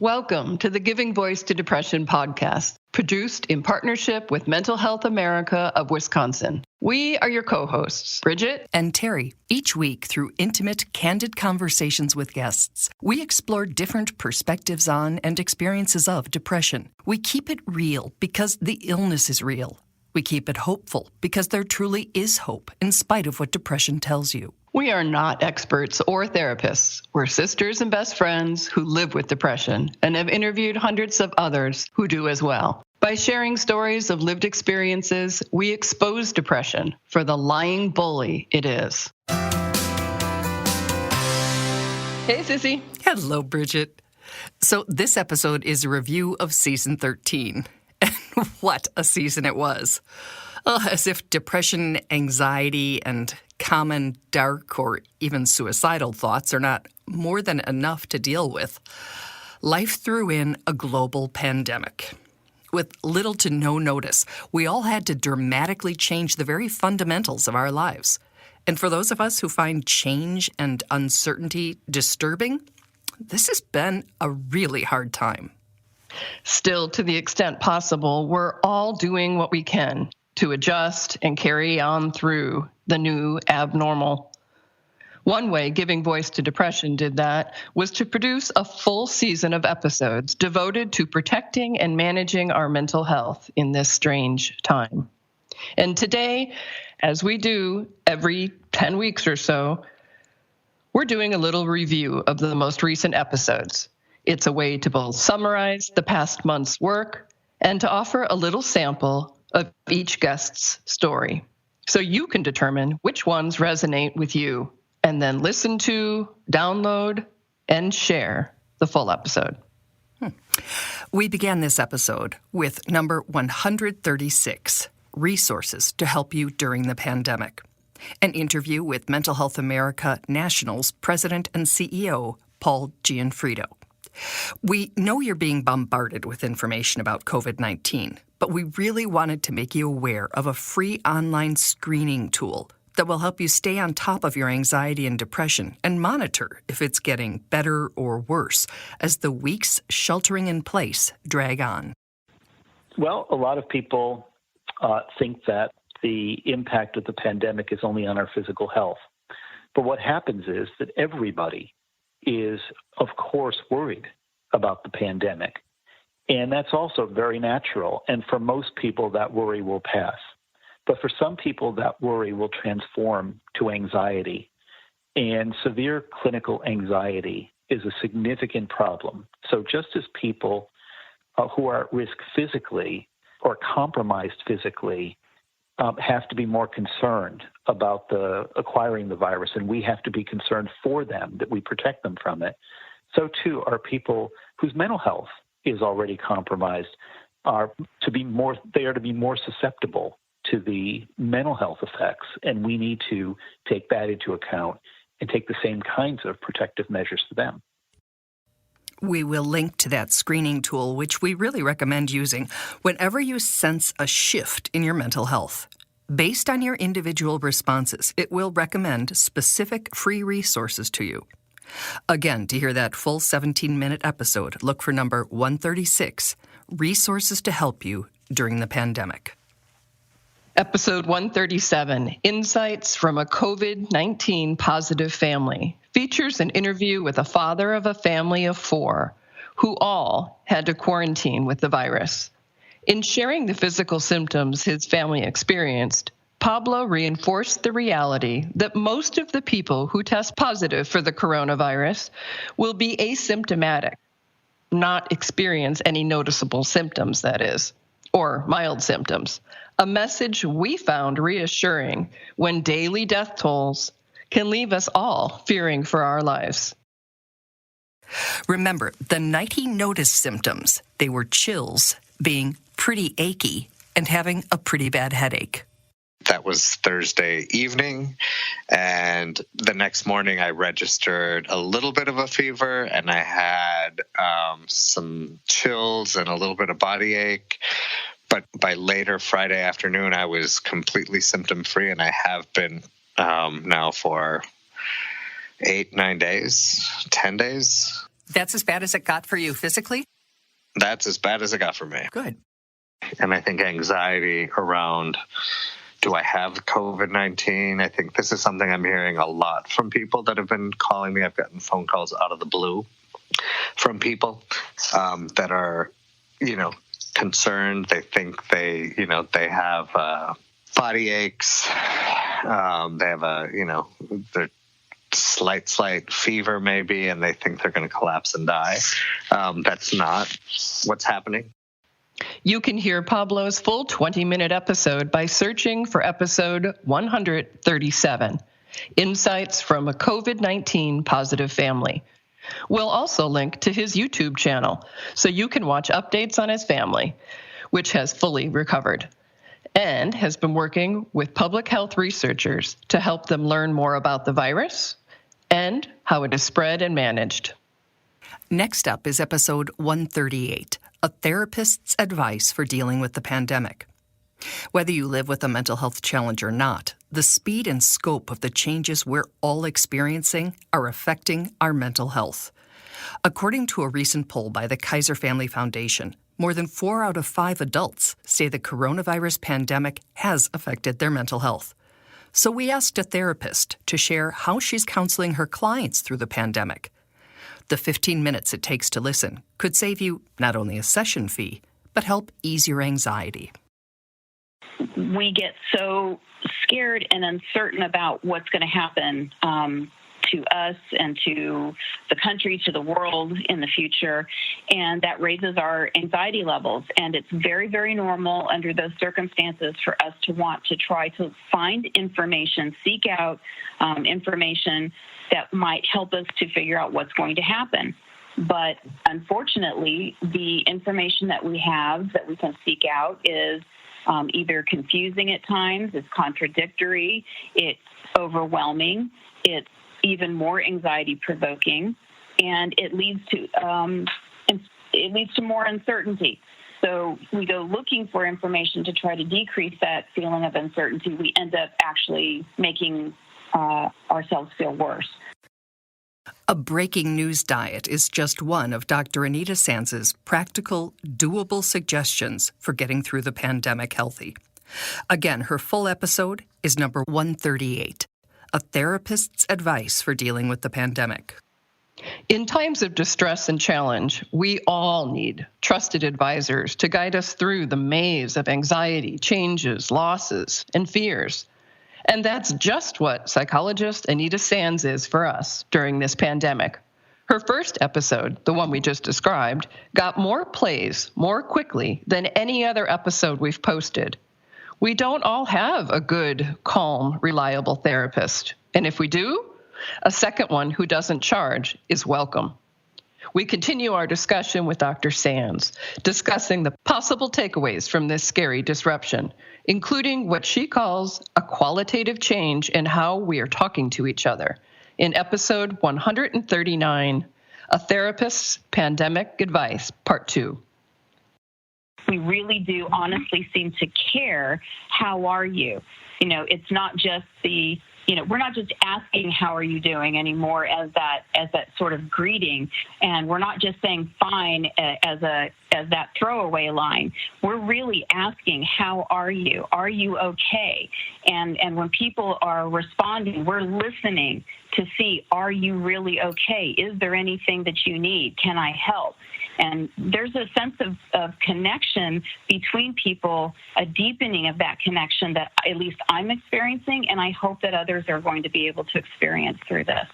Welcome to the Giving Voice to Depression podcast, produced in partnership with Mental Health America of Wisconsin. We are your co-hosts, Bridget and Terry. Each week, through intimate, candid conversations with guests, we explore different perspectives on and experiences of depression. We keep it real because the illness is real. We keep it hopeful because there truly is hope in spite of what depression tells you. We are not experts or therapists. We're sisters and best friends who live with depression and have interviewed hundreds of others who do as well. By sharing stories of lived experiences, we expose depression for the lying bully it is. Hey, Sissy. Hello, Bridget. So this episode is a review of season 13. And what a season it was. As if depression, anxiety, and common dark or even suicidal thoughts are not more than enough to deal with. Life threw in a global pandemic. With little to no notice, we all had to dramatically change the very fundamentals of our lives. And for those of us who find change and uncertainty disturbing, this has been a really hard time. Still, to the extent possible, we're all doing what we can to adjust and carry on through the new abnormal. One way Giving Voice to Depression did that was to produce a full season of episodes devoted to protecting and managing our mental health in this strange time. And today, as we do every 10 weeks or so, we're doing a little review of the most recent episodes. It's a way to both summarize the past month's work and to offer a little sample of each guest's story, so you can determine which ones resonate with you, and then listen to, download, and share the full episode. We began this episode with number 136, Resources to Help You During the Pandemic, an interview with Mental Health America National's President and CEO, Paul Gianfrido. We know you're being bombarded with information about COVID-19, but we really wanted to make you aware of a free online screening tool that will help you stay on top of your anxiety and depression and monitor if it's getting better or worse as the weeks sheltering in place drag on. Well, a lot of people think that the impact of the pandemic is only on our physical health. But what happens is that everybody is, of course, worried about the pandemic. And that's also very natural. And for most people, that worry will pass. But for some people, that worry will transform to anxiety. And severe clinical anxiety is a significant problem. So just as people who are at risk physically or compromised physically have to be more concerned about acquiring the virus, and we have to be concerned for them that we protect them from it, so too are people whose mental health is already compromised to be more susceptible to the mental health effects, and we need to take that into account and take the same kinds of protective measures for them. We will link to that screening tool, which we really recommend using whenever you sense a shift in your mental health. Based on your individual responses, it will recommend specific free resources to you. Again, to hear that full 17-minute episode, look for number 136, Resources to Help You During the Pandemic. Episode 137, Insights from a COVID-19 Positive Family, features an interview with a father of a family of 4 who all had to quarantine with the virus. In sharing the physical symptoms his family experienced, Pablo reinforced the reality that most of the people who test positive for the coronavirus will be asymptomatic, not experience any noticeable symptoms, that is, or mild symptoms. A message we found reassuring when daily death tolls can leave us all fearing for our lives. Remember, the night he noticed symptoms, they were chills, being pretty achy, and having a pretty bad headache. That was Thursday evening, and the next morning I registered a little bit of a fever, and I had some chills and a little bit of body ache. But by later Friday afternoon, I was completely symptom-free, and I have been now for 8, 9 days, 10 days. That's as bad as it got for you physically? That's as bad as it got for me. Good. And I think anxiety around, do I have COVID-19? I think this is something I'm hearing a lot from people that have been calling me. I've gotten phone calls out of the blue from people that are, concerned. They think they have body aches. They have their slight fever maybe, and they think they're going to collapse and die. That's not what's happening. You can hear Pablo's full 20-minute episode by searching for episode 137, Insights from a COVID-19 Positive Family. We'll also link to his YouTube channel, so you can watch updates on his family, which has fully recovered, and has been working with public health researchers to help them learn more about the virus and how it is spread and managed. Next up is episode 138, A Therapist's Advice for Dealing with the Pandemic. Whether you live with a mental health challenge or not, the speed and scope of the changes we're all experiencing are affecting our mental health. According to a recent poll by the Kaiser Family Foundation, more than 4 out of 5 adults say the coronavirus pandemic has affected their mental health. So we asked a therapist to share how she's counseling her clients through the pandemic. The 15 minutes it takes to listen could save you not only a session fee, but help ease your anxiety. We get so scared and uncertain about what's going to happen to us and to the country, to the world in the future, and that raises our anxiety levels. And it's very, very normal under those circumstances for us to want to try to find information, seek out information that might help us to figure out what's going to happen. But unfortunately, the information that we have that we can seek out is either confusing at times, it's contradictory, it's overwhelming, it's even more anxiety-provoking, and it leads to more uncertainty. So we go looking for information to try to decrease that feeling of uncertainty. We end up actually making ourselves feel worse. A breaking news diet is just one of Dr. Anita Sands's practical, doable suggestions for getting through the pandemic healthy. Again, her full episode is number 138, A Therapist's Advice for Dealing with the Pandemic. In times of distress and challenge, we all need trusted advisors to guide us through the maze of anxiety, changes, losses, and fears. And that's just what psychologist Anita Sands is for us during this pandemic. Her first episode, the one we just described, got more plays more quickly than any other episode we've posted. We don't all have a good, calm, reliable therapist. And if we do, a second one who doesn't charge is welcome. We continue our discussion with Dr. Sands, discussing the possible takeaways from this scary disruption, including what she calls a qualitative change in how we are talking to each other, in episode 139, A Therapist's Pandemic Advice, Part 2. We really do honestly seem to care, how are you? It's not just we're not just asking how are you doing anymore as that sort of greeting, and we're not just saying fine as that throwaway line. We're really asking, how are you? Are you okay? And when people are responding, we're listening to see, are you really okay? Is there anything that you need? Can I help? And there's a sense of connection between people, a deepening of that connection that at least I'm experiencing, and I hope that others are going to be able to experience through this.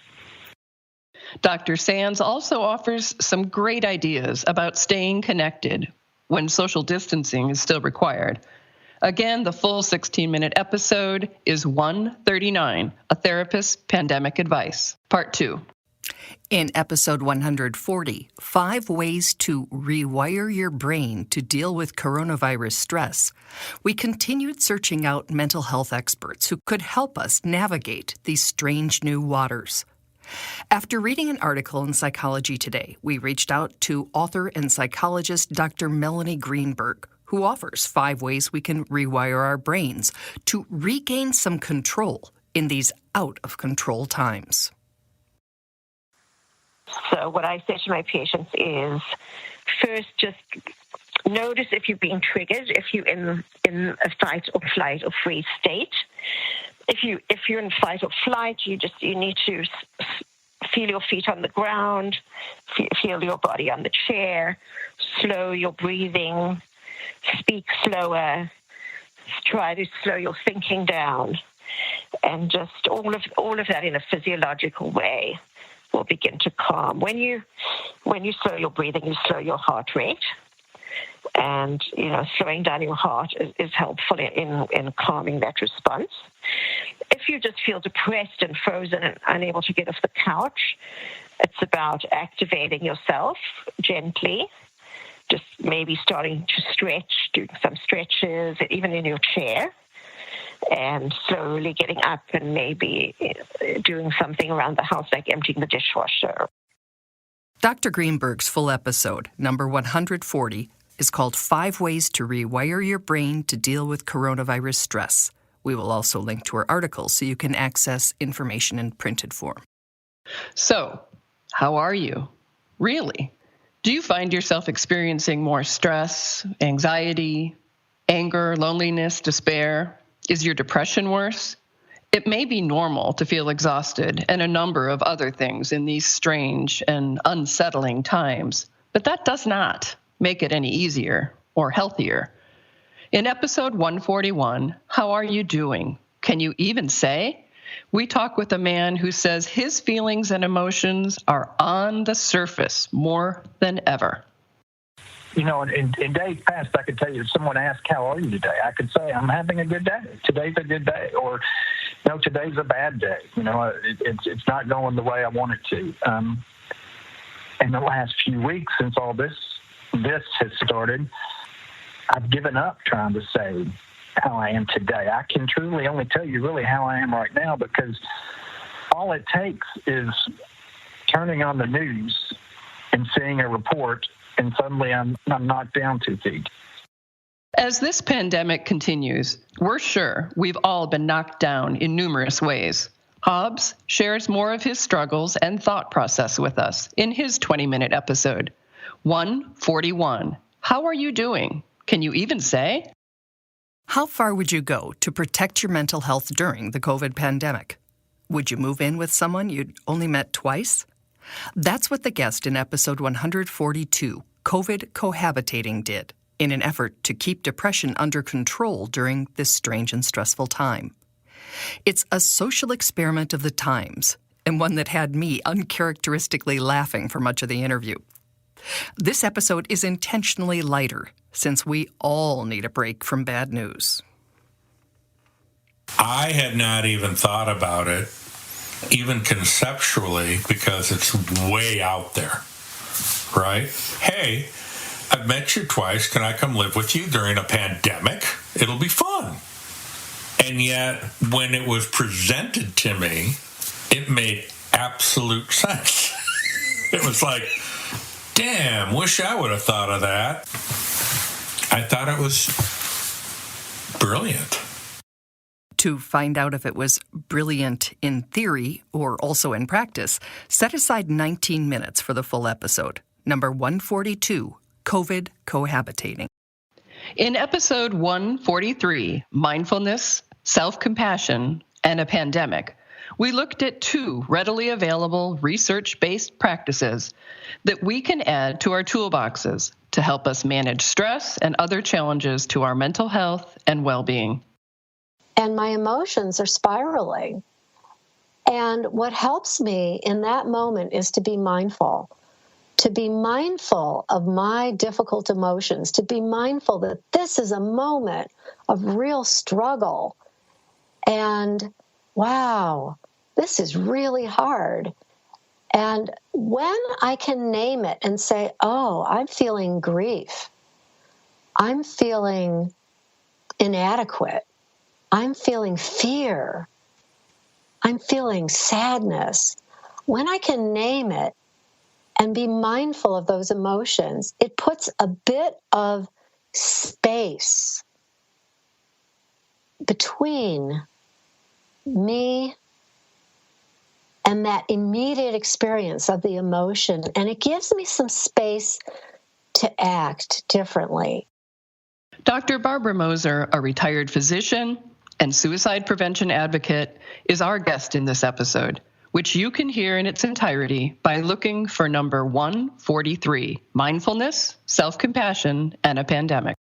Dr. Sands also offers some great ideas about staying connected when social distancing is still required. Again, the full 16-minute episode is 139, A Therapist's Pandemic Advice, Part 2. In episode 140, 5 ways to rewire your brain to deal with coronavirus stress, we continued searching out mental health experts who could help us navigate these strange new waters. After reading an article in Psychology Today, we reached out to author and psychologist Dr. Melanie Greenberg, who offers 5 ways we can rewire our brains to regain some control in these out-of-control times. So what I say to my patients is, first, just notice if you're being triggered, if you're in a fight or flight or freeze state. If you're in fight or flight, you need to feel your feet on the ground, feel your body on the chair, slow your breathing, speak slower, try to slow your thinking down, and just all of that in a physiological way will begin to calm. When you slow your breathing, you slow your heart rate. And, slowing down your heart is helpful in calming that response. If you just feel depressed and frozen and unable to get off the couch, it's about activating yourself gently, just maybe starting to stretch, doing some stretches, even in your chair, and slowly getting up and maybe doing something around the house, like emptying the dishwasher. Dr. Greenberg's full episode, number 140, is called 5 Ways to Rewire Your Brain to Deal with Coronavirus Stress. We will also link to her article so you can access information in printed form. So, how are you? Really? Do you find yourself experiencing more stress, anxiety, anger, loneliness, despair? Is your depression worse? It may be normal to feel exhausted and a number of other things in these strange and unsettling times, but that does not make it any easier or healthier. In episode 141, How Are You Doing? Can You Even Say? We talk with a man who says his feelings and emotions are on the surface more than ever. In days past, I could tell you if someone asked, how are you today? I could say, I'm having a good day. Today's a good day. Or, today's a bad day. It's not going the way I want it to. In the last few weeks, since all this has started, I've given up trying to say how I am today. I can truly only tell you really how I am right now, because all it takes is turning on the news and seeing a report, and suddenly I'm knocked down 2 feet. As this pandemic continues, we're sure we've all been knocked down in numerous ways. Hobbs shares more of his struggles and thought process with us in his 20-minute episode. 141. How are you doing? Can you even say? How far would you go to protect your mental health during the COVID pandemic? Would you move in with someone you'd only met twice? That's what the guest in episode 142, COVID Cohabitating, did in an effort to keep depression under control during this strange and stressful time. It's a social experiment of the times, and one that had me uncharacteristically laughing for much of the interview. This episode is intentionally lighter, since we all need a break from bad news. I had not even thought about it, even conceptually, because it's way out there, right? Hey, I've met you twice. Can I come live with you during a pandemic? It'll be fun. And yet, when it was presented to me, it made absolute sense. It was like, damn, wish I would have thought of that. I thought it was brilliant. To find out if it was brilliant in theory or also in practice, set aside 19 minutes for the full episode, number 142, COVID Cohabitating. In episode 143, Mindfulness, Self-Compassion, and a Pandemic, we looked at 2 readily available research-based practices that we can add to our toolboxes to help us manage stress and other challenges to our mental health and well-being. And my emotions are spiraling. And what helps me in that moment is to be mindful of my difficult emotions, to be mindful that this is a moment of real struggle. And wow, this is really hard. And when I can name it and say, oh, I'm feeling grief, I'm feeling inadequate, I'm feeling fear, I'm feeling sadness. When I can name it and be mindful of those emotions, it puts a bit of space between me and that immediate experience of the emotion. And it gives me some space to act differently. Dr. Barbara Moser, a retired physician and suicide prevention advocate, is our guest in this episode, which you can hear in its entirety by looking for number 143, Mindfulness, Self-Compassion, and a Pandemic.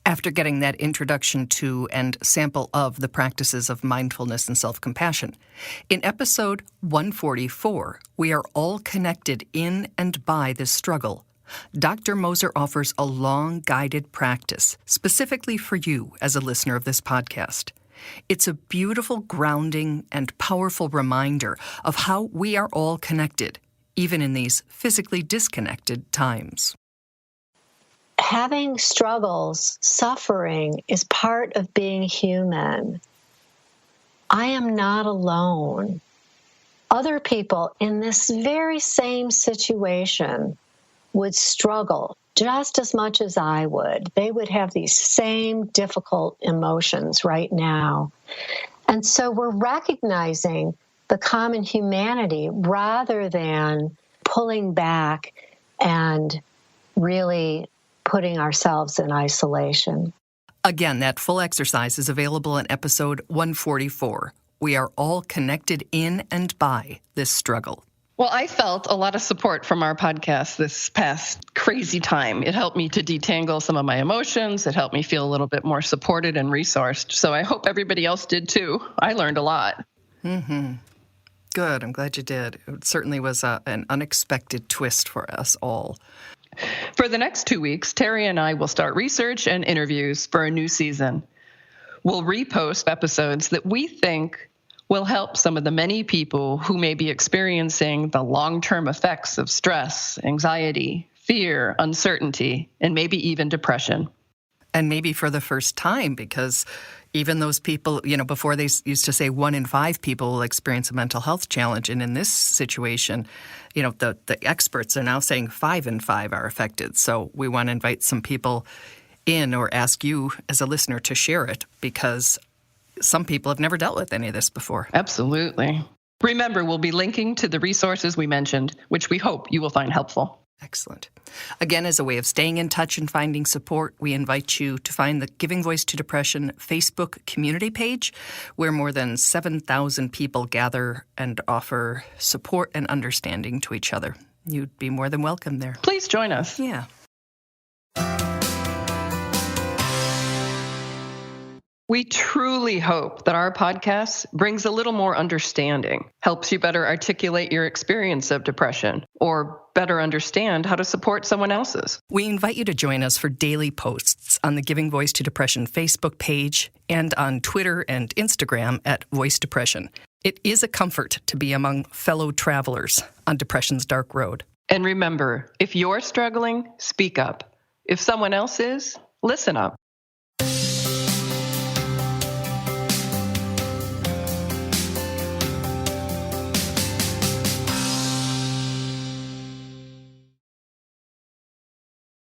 After getting that introduction to and sample of the practices of mindfulness and self-compassion, in episode 144, We Are All Connected in and by This Struggle, Dr. Moser offers a long guided practice specifically for you as a listener of this podcast. It's a beautiful, grounding, and powerful reminder of how we are all connected, even in these physically disconnected times. Having struggles, suffering is part of being human. I am not alone. Other people in this very same situation would struggle just as much as I would. They would have these same difficult emotions right now. And so we're recognizing the common humanity rather than pulling back and really putting ourselves in isolation. Again, that full exercise is available in episode 144. We are all connected in and by this struggle. Well, I felt a lot of support from our podcast this past crazy time. It helped me to detangle some of my emotions. It helped me feel a little bit more supported and resourced. So I hope everybody else did too. I learned a lot. Mm-hmm. Good. I'm glad you did. It certainly was an unexpected twist for us all. For the next 2 weeks, Terry and I will start research and interviews for a new season. We'll repost episodes that we think will help some of the many people who may be experiencing the long-term effects of stress, anxiety, fear, uncertainty, and maybe even depression. And maybe for the first time, because even those people, before they used to say 1 in 5 people will experience a mental health challenge. And in this situation, the experts are now saying 5 in 5 are affected. So we want to invite some people in or ask you as a listener to share it, because some people have never dealt with any of this before. Absolutely. Remember, we'll be linking to the resources we mentioned, which we hope you will find helpful. Excellent. Again, as a way of staying in touch and finding support, we invite you to find the Giving Voice to Depression Facebook community page, where more than 7,000 people gather and offer support and understanding to each other. You'd be more than welcome there. Please join us. Yeah. We truly hope that our podcast brings a little more understanding, helps you better articulate your experience of depression, or better understand how to support someone else's. We invite you to join us for daily posts on the Giving Voice to Depression Facebook page and on Twitter and Instagram at Voice Depression. It is a comfort to be among fellow travelers on depression's dark road. And remember, if you're struggling, speak up. If someone else is, listen up.